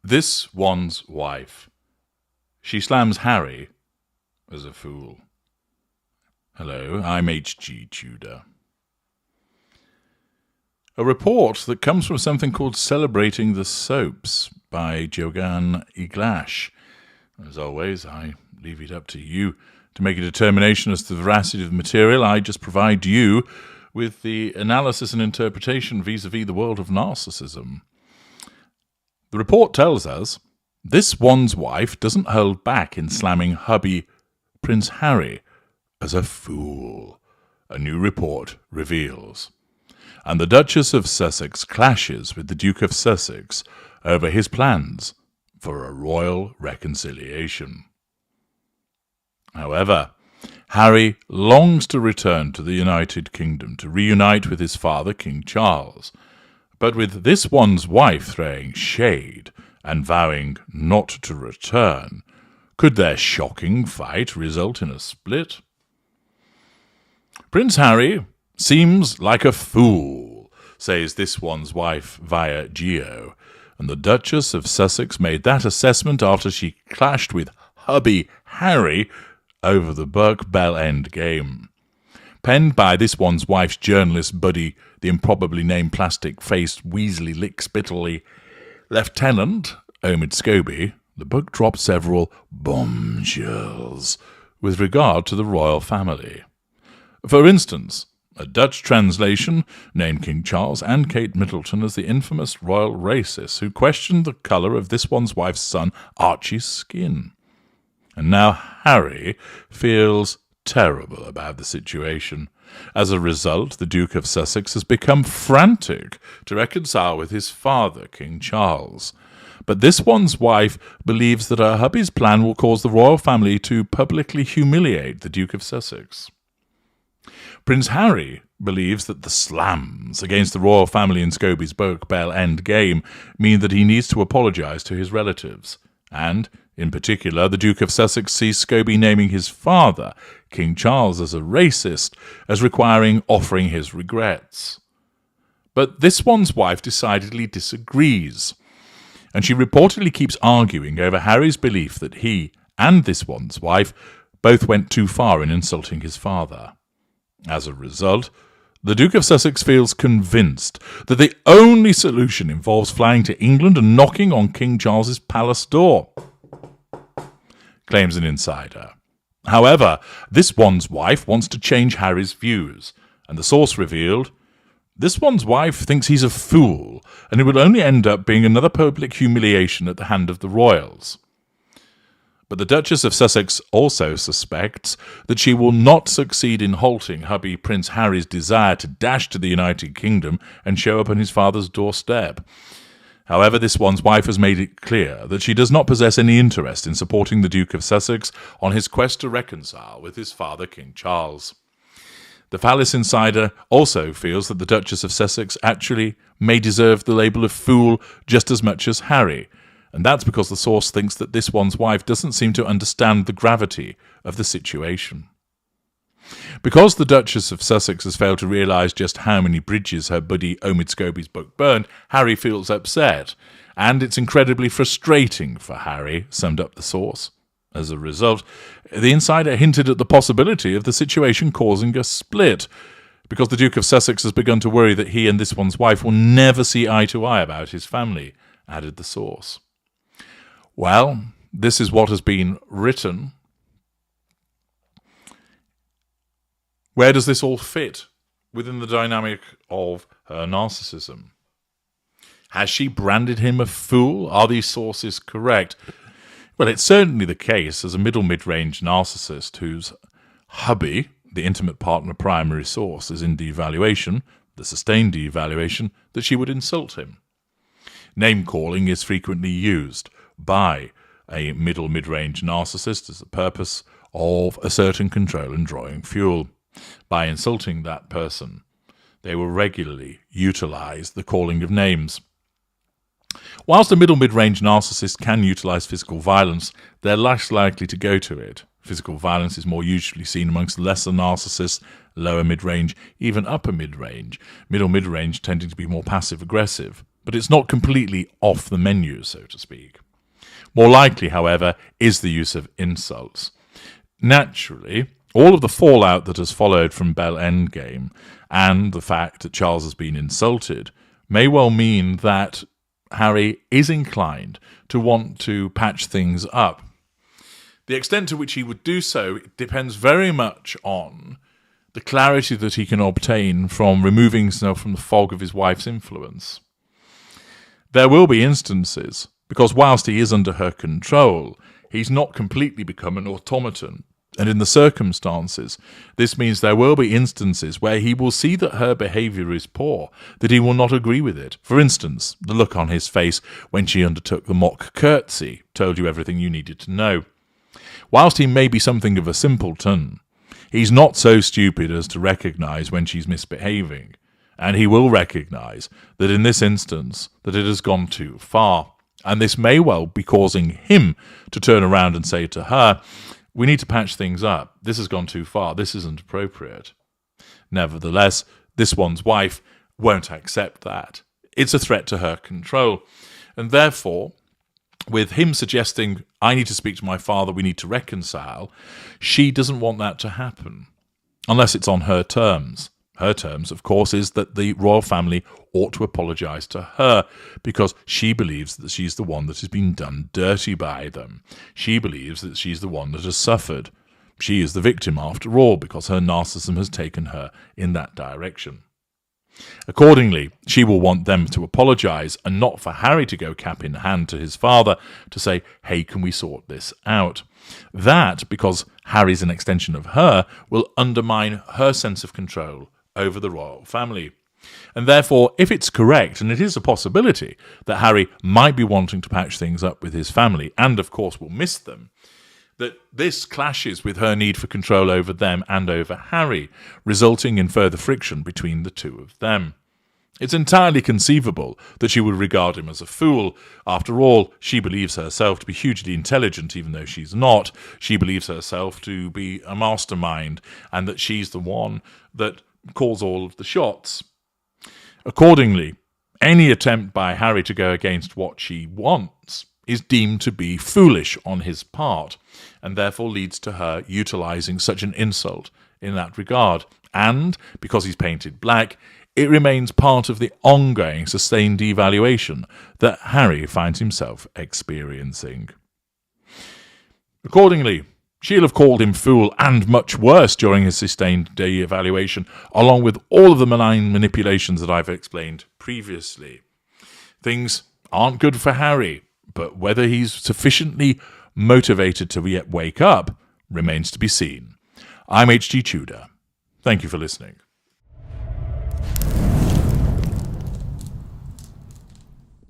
This one's wife. She slams Harry as a fool. Hello, I'm H.G. Tudor. A report that comes from something called Celebrating the Soaps by Jogan Iglash. As always, I leave it up to you to make a determination as to the veracity of the material. I just provide you with the analysis and interpretation vis-a-vis the world of narcissism. The report tells us this one's wife doesn't hold back in slamming hubby Prince Harry as a fool, a new report reveals. And the Duchess of Sussex clashes with the Duke of Sussex over his plans for a royal reconciliation. However, Harry longs to return to the United Kingdom to reunite with his father, King Charles. But with this one's wife throwing shade and vowing not to return, could their shocking fight result in a split? Prince Harry seems like a fool, says this one's wife via Geo, and the Duchess of Sussex made that assessment after she clashed with hubby Harry over the Burke Bell End game. Penned by this one's wife's journalist buddy, the improbably named plastic-faced Weasley Lick-Spittlely Lieutenant Omid Scobie, the book dropped several bombshells with regard to the royal family. For instance, a Dutch translation named King Charles and Kate Middleton as the infamous royal racist who questioned the colour of this one's wife's son Archie's skin. And now Harry feels terrible about the situation. As a result, the Duke of Sussex has become frantic to reconcile with his father, King Charles. But this one's wife believes that her hubby's plan will cause the royal family to publicly humiliate the Duke of Sussex. Prince Harry believes that the slams against the royal family in Scobie's Burke Bell End game mean that he needs to apologise to his relatives. And, in particular, the Duke of Sussex sees Scobie naming his father, King Charles, as a racist, as requiring offering his regrets. But this one's wife decidedly disagrees, and she reportedly keeps arguing over Harry's belief that he and this one's wife both went too far in insulting his father. As a result, the Duke of Sussex feels convinced that the only solution involves flying to England and knocking on King Charles's palace door, claims an insider. However, this one's wife wants to change Harry's views, and the source revealed, this one's wife thinks he's a fool, and it will only end up being another public humiliation at the hand of the royals. But the Duchess of Sussex also suspects that she will not succeed in halting hubby Prince Harry's desire to dash to the United Kingdom and show up on his father's doorstep. However, this one's wife has made it clear that she does not possess any interest in supporting the Duke of Sussex on his quest to reconcile with his father, King Charles. The Phallus Insider also feels that the Duchess of Sussex actually may deserve the label of fool just as much as Harry, and that's because the source thinks that this one's wife doesn't seem to understand the gravity of the situation. Because the Duchess of Sussex has failed to realise just how many bridges her buddy Omid Scobie's book burned, Harry feels upset, and it's incredibly frustrating for Harry, summed up the source. As a result, the insider hinted at the possibility of the situation causing a split, because the Duke of Sussex has begun to worry that he and this one's wife will never see eye to eye about his family, added the source. Well, this is what has been written. Where does this all fit within the dynamic of her narcissism? Has she branded him a fool? Are these sources correct? Well, it's certainly the case as a mid-range narcissist whose hubby, the intimate partner primary source, is in devaluation, the sustained devaluation, that she would insult him. Name-calling is frequently used by a mid-range narcissist as the purpose of asserting control and drawing fuel. By insulting that person, they will regularly utilize the calling of names. Whilst a mid-range narcissist can utilize physical violence, they're less likely to go to it. Physical violence is more usually seen amongst lesser narcissists, lower mid-range, even upper mid-range, middle mid-range tending to be more passive-aggressive. but it's not completely off the menu, so to speak. More likely, however, is the use of insults. Naturally, all of the fallout that has followed from Bell Endgame and the fact that Charles has been insulted may well mean that Harry is inclined to want to patch things up. The extent to which he would do so depends very much on the clarity that he can obtain from removing himself from the fog of his wife's influence. There will be instances, because whilst he is under her control, he's not completely become an automaton. And in the circumstances, this means there will be instances where he will see that her behaviour is poor, that he will not agree with it. For instance, the look on his face when she undertook the mock curtsy told you everything you needed to know. Whilst he may be something of a simpleton, he's not so stupid as to recognise when she's misbehaving, and he will recognise that in this instance that it has gone too far, and this may well be causing him to turn around and say to her, "We need to patch things up. This has gone too far. This isn't appropriate." Nevertheless, this one's wife won't accept that. It's a threat to her control, and therefore, with him suggesting, "I need to speak to my father, we need to reconcile," she doesn't want that to happen, unless it's on her terms. Her terms, of course, is that the royal family ought to apologise to her, because she believes that she's the one that has been done dirty by them. She believes that she's the one that has suffered. She is the victim, after all, because her narcissism has taken her in that direction. Accordingly, she will want them to apologise, and not for Harry to go cap in hand to his father to say, "Hey, can we sort this out?" That, because Harry's an extension of her, will undermine her sense of control over the royal family. And therefore, if it's correct, and it is a possibility, that Harry might be wanting to patch things up with his family, and of course will miss them, that this clashes with her need for control over them and over Harry, resulting in further friction between the two of them. It's entirely conceivable that she would regard him as a fool. After all, she believes herself to be hugely intelligent, even though she's not. She believes herself to be a mastermind, and that she's the one that calls all of the shots. Accordingly, any attempt by Harry to go against what she wants is deemed to be foolish on his part, and therefore leads to her utilising such an insult in that regard. And, because he's painted black, it remains part of the ongoing sustained devaluation that Harry finds himself experiencing. Accordingly, she'll have called him fool and much worse during his sustained de-evaluation, along with all of the malign manipulations that I've explained previously. Things aren't good for Harry, but whether he's sufficiently motivated to yet wake up remains to be seen. I'm H.G. Tudor. Thank you for listening.